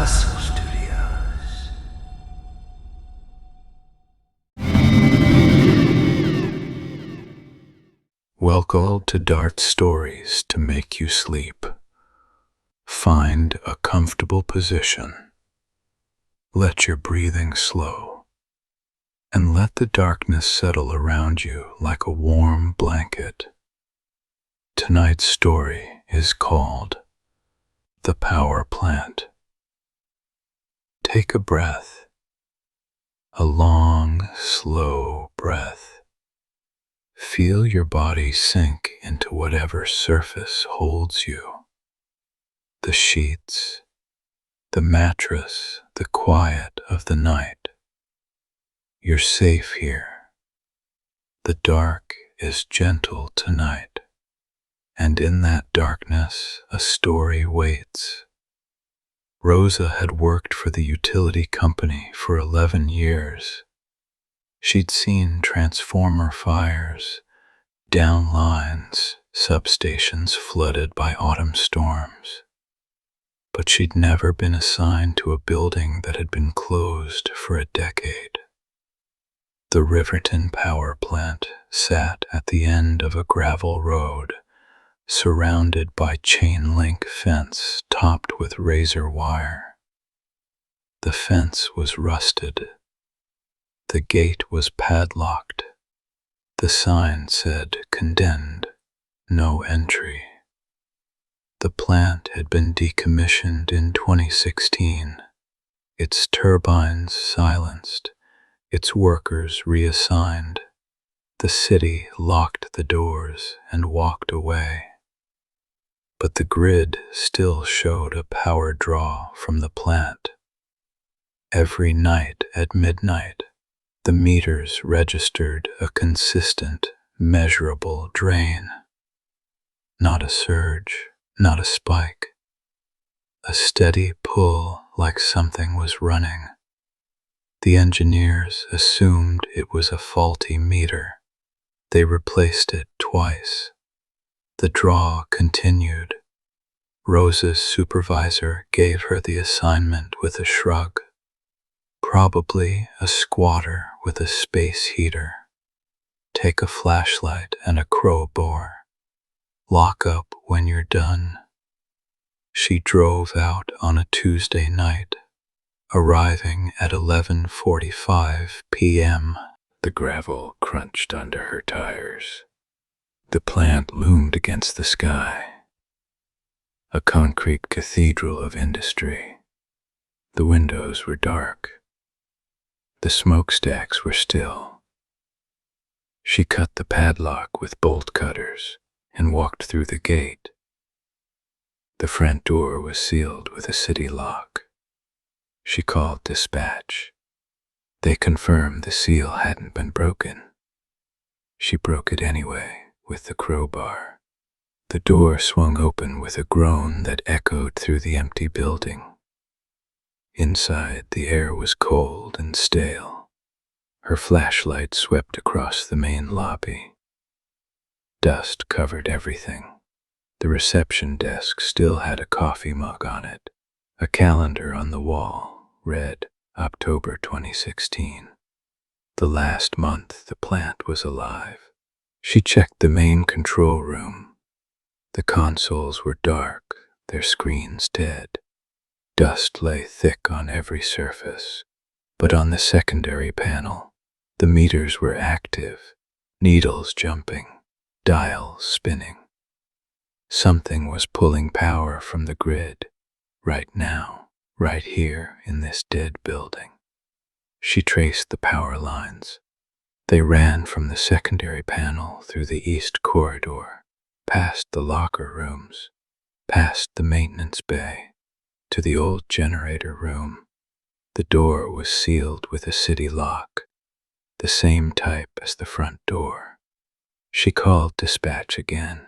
Hustle Studios. Welcome to Dart Stories to make you sleep. Find a comfortable position. Let your breathing slow, and let the darkness settle around you like a warm blanket. Tonight's story is called The Power Plant. Take a breath, a long, slow breath. Feel your body sink into whatever surface holds you. The sheets, the mattress, the quiet of the night. You're safe here. The dark is gentle tonight, and in that darkness a story waits. Rosa had worked for the utility company for 11 years. She'd seen transformer fires, down lines, substations flooded by autumn storms. But she'd never been assigned to a building that had been closed for a decade. The Riverton Power Plant sat at the end of a gravel road, surrounded by chain-link fence topped with razor wire. The fence was rusted. The gate was padlocked. The sign said, "Condemned, no entry." The plant had been decommissioned in 2016, its turbines silenced, its workers reassigned. The city locked the doors and walked away. But the grid still showed a power draw from the plant. Every night at midnight, the meters registered a consistent, measurable drain. Not a surge, not a spike. A steady pull like something was running. The engineers assumed it was a faulty meter. They replaced it twice. The draw continued. Rosa's supervisor gave her the assignment with a shrug. Probably a squatter with a space heater. Take a flashlight and a crowbar. Lock up when you're done. She drove out on a Tuesday night, arriving at 11:45 p.m. The gravel crunched under her tires. The plant loomed against the sky, a concrete cathedral of industry. The windows were dark. The smokestacks were still. She cut the padlock with bolt cutters and walked through the gate. The front door was sealed with a city lock. She called dispatch. They confirmed the seal hadn't been broken. She broke it anyway with the crowbar. The door swung open with a groan that echoed through the empty building. Inside, the air was cold and stale. Her flashlight swept across the main lobby. Dust covered everything. The reception desk still had a coffee mug on it. A calendar on the wall read October 2016. The last month the plant was alive. She checked the main control room. The consoles were dark, their screens dead. Dust lay thick on every surface, but on the secondary panel, the meters were active, needles jumping, dials spinning. Something was pulling power from the grid, right now, right here in this dead building. She traced the power lines. They ran from the secondary panel through the east corridor, past the locker rooms, past the maintenance bay, to the old generator room. The door was sealed with a city lock, the same type as the front door. She called dispatch again.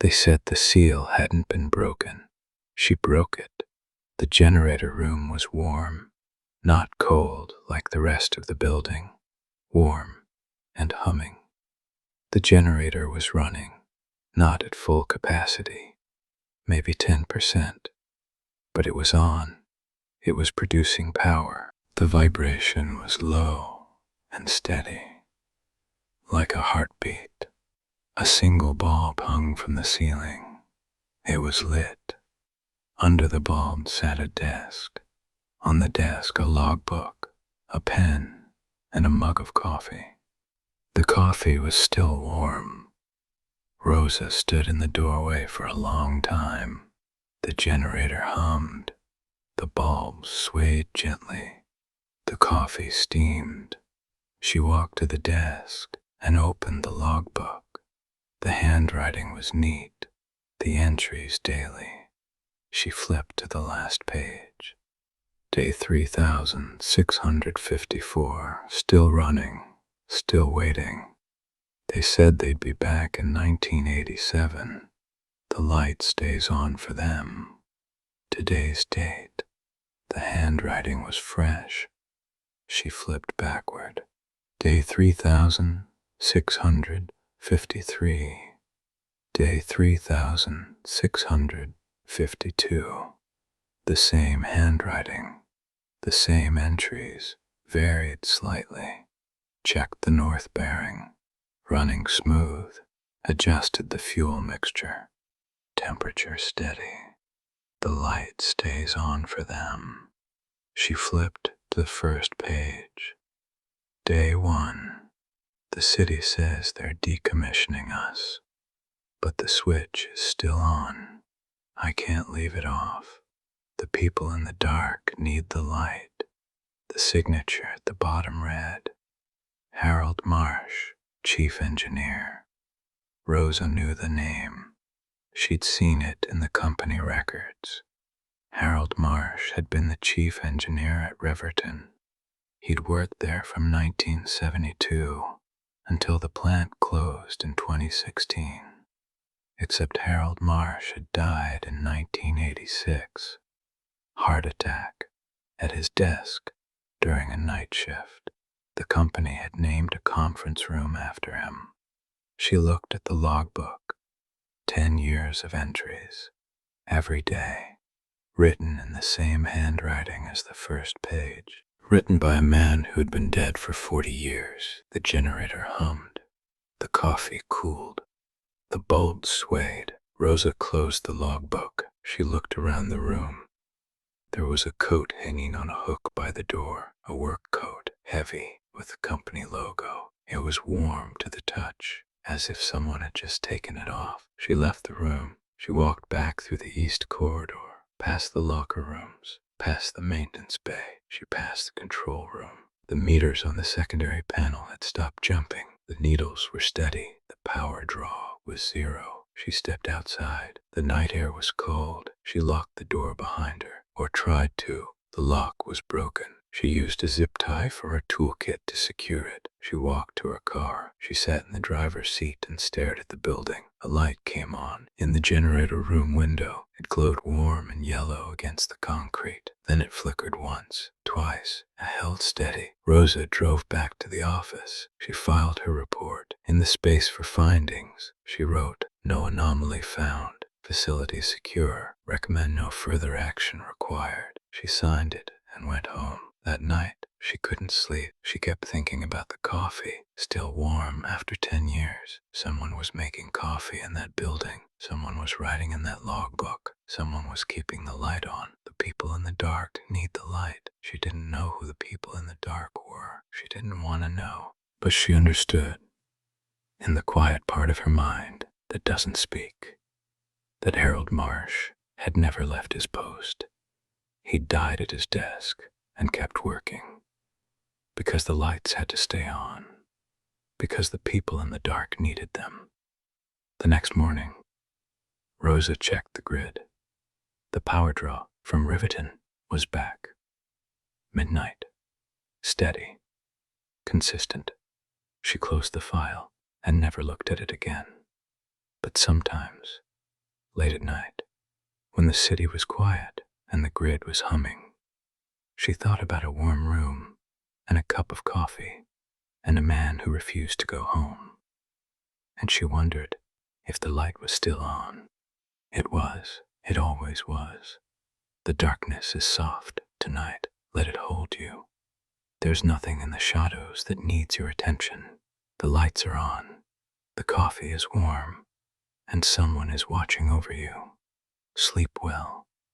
They said the seal hadn't been broken. She broke it. The generator room was warm, not cold like the rest of the building, warm and humming. The generator was running, not at full capacity, maybe 10%, but it was on. It was producing power. The vibration was low and steady, like a heartbeat. A single bulb hung from the ceiling. It was lit. Under the bulb sat a desk. On the desk, a logbook, a pen, and a mug of coffee. The coffee was still warm. Rosa stood in the doorway for a long time. The generator hummed. The bulb swayed gently. The coffee steamed. She walked to the desk and opened the logbook. The handwriting was neat, the entries daily. She flipped to the last page. Day 3654, still running, still waiting. They said they'd be back in 1987. The light stays on for them. Today's date. The handwriting was fresh. She flipped backward. Day 3653. Day 3652. The same handwriting. The same entries, varied slightly. Checked the north bearing. Running smooth. Adjusted the fuel mixture. Temperature steady. The light stays on for them. She flipped to the first page. Day 1. The city says they're decommissioning us, but the switch is still on. I can't leave it off. The people in the dark need the light. The signature at the bottom read, Harold Marsh, Chief Engineer. Rosa knew the name. She'd seen it in the company records. Harold Marsh had been the chief engineer at Riverton. He'd worked there from 1972 until the plant closed in 2016. Except Harold Marsh had died in 1986. Heart attack at his desk during a night shift. The company had named a conference room after him. She looked at the logbook. 10 years of entries. Every day. Written in the same handwriting as the first page. Written by a man who had been dead for 40 years. The generator hummed. The coffee cooled. The bulbs swayed. Rosa closed the logbook. She looked around the room. There was a coat hanging on a hook by the door, a work coat, heavy, with the company logo. It was warm to the touch, as if someone had just taken it off. She left the room. She walked back through the east corridor, past the locker rooms, past the maintenance bay. She passed the control room. The meters on the secondary panel had stopped jumping. The needles were steady. The power draw was 0. She stepped outside. The night air was cold. She locked the door behind her, or tried to. The lock was broken. She used a zip tie for her toolkit to secure it. She walked to her car. She sat in the driver's seat and stared at the building. A light came on in the generator room window. It glowed warm and yellow against the concrete. Then it flickered once, twice, and held steady. Rosa drove back to the office. She filed her report. In the space for findings, she wrote, "No anomaly found. Facility secure. Recommend no further action required." She signed it and went home. That night, she couldn't sleep. She kept thinking about the coffee, still warm after 10 years. Someone was making coffee in that building. Someone was writing in that logbook. Someone was keeping the light on. The people in the dark need the light. She didn't know who the people in the dark were. She didn't want to know. But she understood, in the quiet part of her mind that doesn't speak, that Harold Marsh had never left his post. He'd died at his desk and kept working, because the lights had to stay on, because the people in the dark needed them. The next morning, Rosa checked the grid. The power draw from Riverton was back. Midnight. Steady. Consistent. She closed the file and never looked at it again. But sometimes, late at night, when the city was quiet and the grid was humming, she thought about a warm room and a cup of coffee and a man who refused to go home. And she wondered if the light was still on. It was. It always was. The darkness is soft, tonight. Let it hold you. There's nothing in the shadows that needs your attention. The lights are on, the coffee is warm, and someone is watching over you. Sleep well.